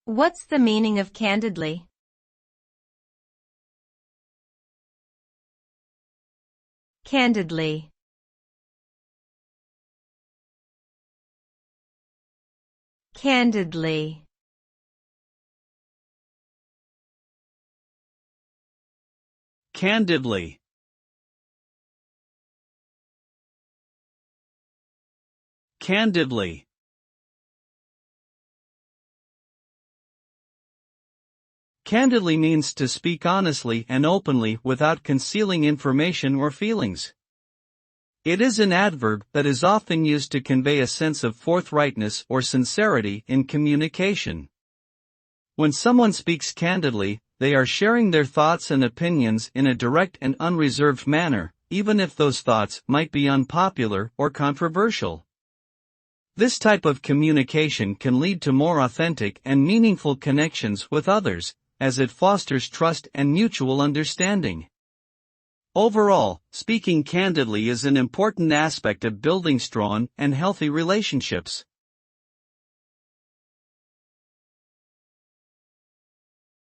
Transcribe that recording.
What's the meaning of candidly? Candidly. Candidly. Candidly. Candidly. Candidly means to speak honestly and openly without concealing information or feelings. It is an adverb that is often used to convey a sense of forthrightness or sincerity in communication. When someone speaks candidly, they are sharing their thoughts and opinions in a direct and unreserved manner, even if those thoughts might be unpopular or controversial. This type of communication can lead to more authentic and meaningful connections with others, as it fosters trust and mutual understanding. Overall, speaking candidly is an important aspect of building strong and healthy relationships.